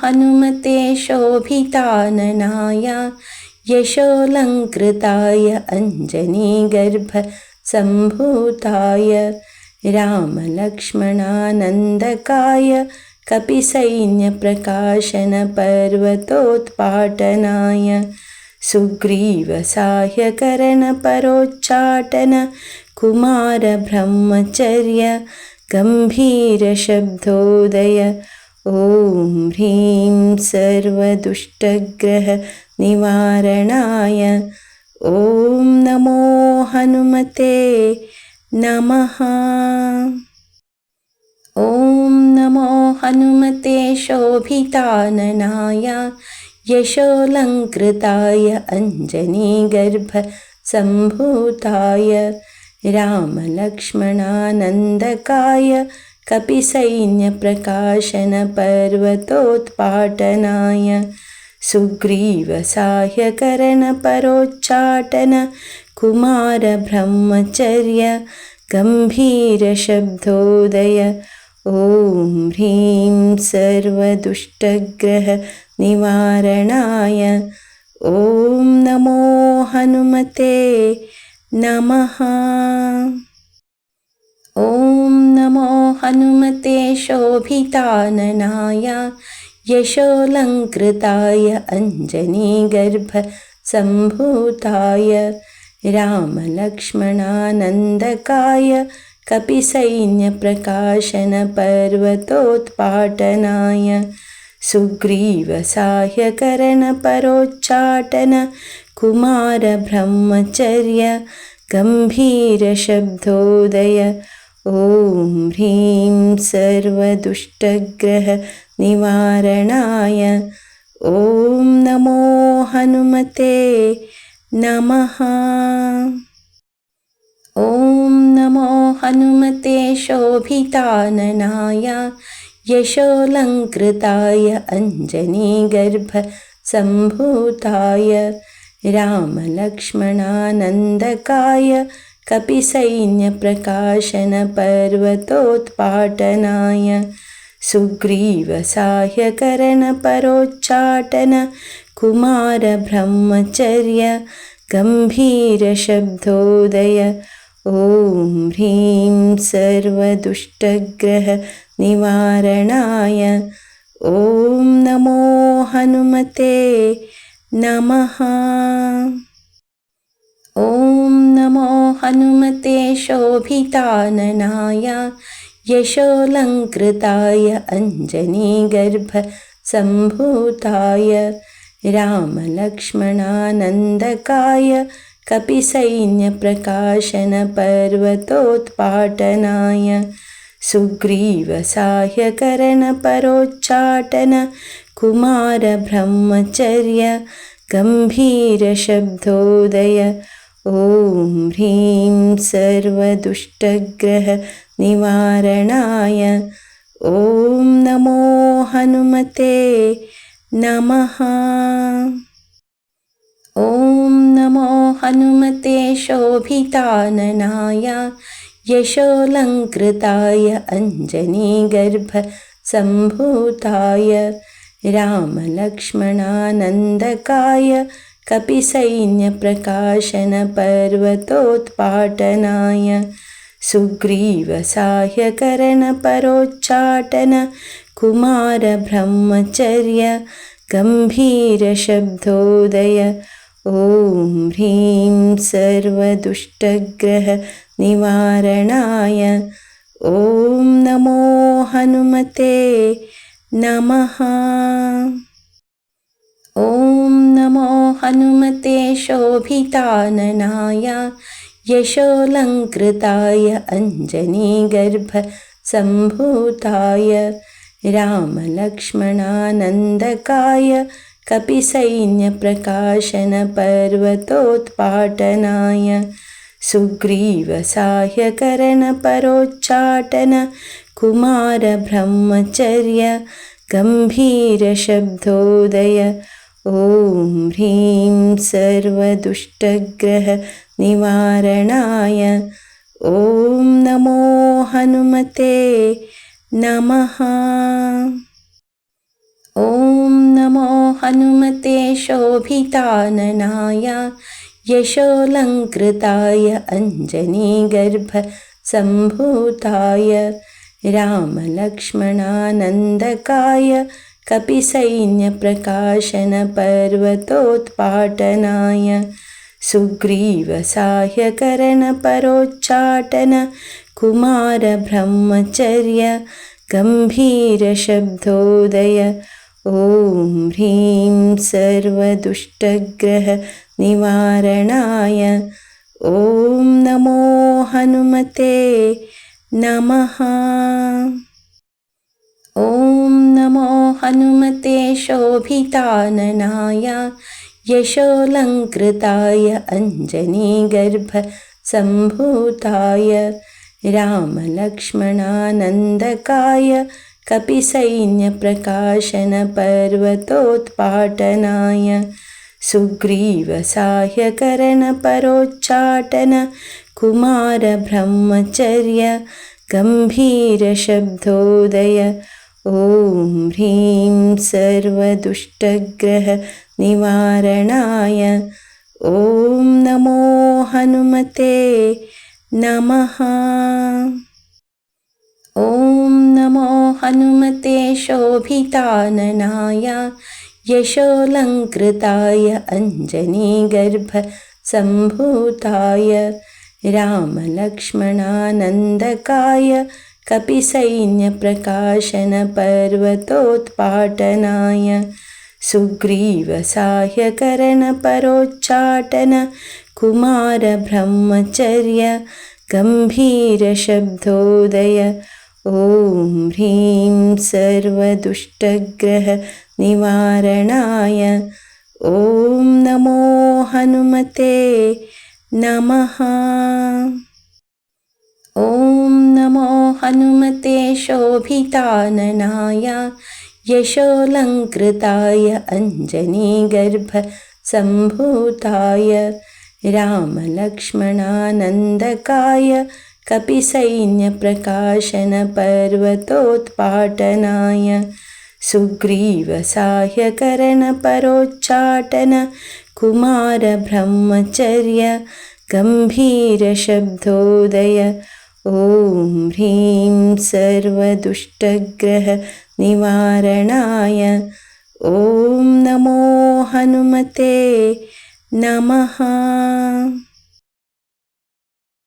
हनुमते शोभिताननाय यशोऽलङ्कृताय अञ्जनीगर्भसम्भूताय रामलक्ष्मणानन्दकाय कपिसैन्यप्रकाशनपर्वतोत्पाटनाय सुग्रीवसाह्यकरणपरोच्चाटन कुमारब्रह्मचर्य गम्भीरशब्दोदय ॐ ह्रीं सर्वदुष्टग्रहनिवारणाय ॐ नमो हनुमते नमः। ॐ नमो हनुमते शोभिताननाय यशोऽलङ्कृताय अञ्जनीगर्भसम्भूताय रामलक्ष्मणानन्दकाय कपिसैन्यप्रकाशनपर्वतोत्पाटनाय सुग्रीवसाह्यकरणपरोच्चाटन कुमारब्रह्मचर्य गम्भीरशब्दोदय ॐ ह्रीं सर्वदुष्टग्रहनिवारणाय ॐ नमो हनुमते नमः। ॐ नमो हनुमते शोभिताननाय यशोऽलङ्कृताय अञ्जनीगर्भसम्भूताय रामलक्ष्मणानन्दकाय कपिसैन्यप्रकाशनपर्वतोत्पाटनाय सुग्रीवसाह्यकरणपरोच्चाटन कुमारब्रह्मचर्य गम्भीरशब्दोदय ॐ ह्रीं सर्वदुष्टग्रहनिवारणाय ॐ नमो हनुमते नमः। ॐ नमो हनुमते शोभिताननाय यशोऽलङ्कृताय अञ्जनीगर्भसम्भूताय रामलक्ष्मणानन्दकाय कपिसैन्यप्रकाशनपर्वतोत्पाटनाय सुग्रीवसाह्यकरणपरोच्चाटन कुमारब्रह्मचर्य गम्भीरशब्दोदय ॐ ह्रीं सर्वदुष्टग्रहनिवारणाय ॐ नमो हनुमते नमः। ॐ नमो हनुमते शोभिताननाय यशोऽलङ्कृताय अञ्जनीगर्भसम्भूताय रामलक्ष्मणानन्दकाय कपिसैन्यप्रकाशनपर्वतोत्पाटनाय सुग्रीवसाह्यकरणपरोच्चाटन कुमारब्रह्मचर्य गम्भीरशब्दोदय ॐ ह्रीं सर्वदुष्टग्रहनिवारणाय ॐ नमो हनुमते नमः। ॐ नमो हनुमते शोभिताननाय यशोऽलङ्कृताय अञ्जनीगर्भसम्भूताय रामलक्ष्मणानन्दकाय कपिसैन्यप्रकाशनपर्वतोत्पाटनाय सुग्रीवसाह्यकरणपरोच्चाटन कुमारब्रह्मचर्य गम्भीरशब्दोदय ॐ ह्रीं सर्वदुष्टग्रहनिवारणाय ॐ नमो हनुमते नमः। ॐ नमो हनुमते शोभिताननाय यशोऽलङ्कृताय अञ्जनीगर्भसम्भूताय रामलक्ष्मणानन्दकाय कपिसैन्यप्रकाशनपर्वतोत्पाटनाय सुग्रीवसाह्यकरणपरोच्चाटन कुमारब्रह्मचर्य गम्भीरशब्दोदय ॐ ह्रीं सर्वदुष्टग्रहनिवारणाय ॐ नमो हनुमते नमः। ॐ नमो हनुमते शोभिताननाय यशोऽलङ्कृताय अञ्जनीगर्भसम्भूताय रामलक्ष्मणानन्दकाय कपिसैन्यप्रकाशनपर्वतोत्पाटनाय सुग्रीवसाह्यकरणपरोच्चाटन कुमारब्रह्मचर्य गम्भीरशब्दोदय ॐ ह्रीं सर्वदुष्टग्रहनिवारणाय ॐ नमो हनुमते नमः। ॐ नमो हनुमते शोभिताननाय यशोऽलङ्कृताय अञ्जनीगर्भसम्भूताय रामलक्ष्मणानन्दकाय कपिसैन्यप्रकाशनपर्वतोत्पाटनाय सुग्रीवसाह्यकरणपरोच्चाटन कुमारब्रह्मचर्य गम्भीरशब्दोदय ॐ ह्रीं सर्वदुष्टग्रहनिवारणाय ॐ नमो हनुमते नमः। ॐ नमो हनुमते शोभिताननाय यशोऽलङ्कृताय अञ्जनीगर्भसम्भूताय रामलक्ष्मणानन्दकाय कपिसैन्यप्रकाशनपर्वतोत्पाटनाय सुग्रीवसाह्यकरणपरोच्चाटन कुमारब्रह्मचर्य गम्भीरशब्दोदय ॐ ह्रीं सर्वदुष्टग्रहनिवारणाय ॐ नमो हनुमते नमः। ॐ नमो हनुमते शोभिताननाय यशोऽलङ्कृताय अञ्जनीगर्भसम्भूताय रामलक्ष्मणानन्दकाय कपिसैन्यप्रकाशनपर्वतोत्पाटनाय सुग्रीवसाह्यकरणपरोच्चाटन कुमारब्रह्मचर्य गम्भीरशब्दोदय ॐ ह्रीं सर्वदुष्टग्रहनिवारणाय ॐ नमो हनुमते नमः।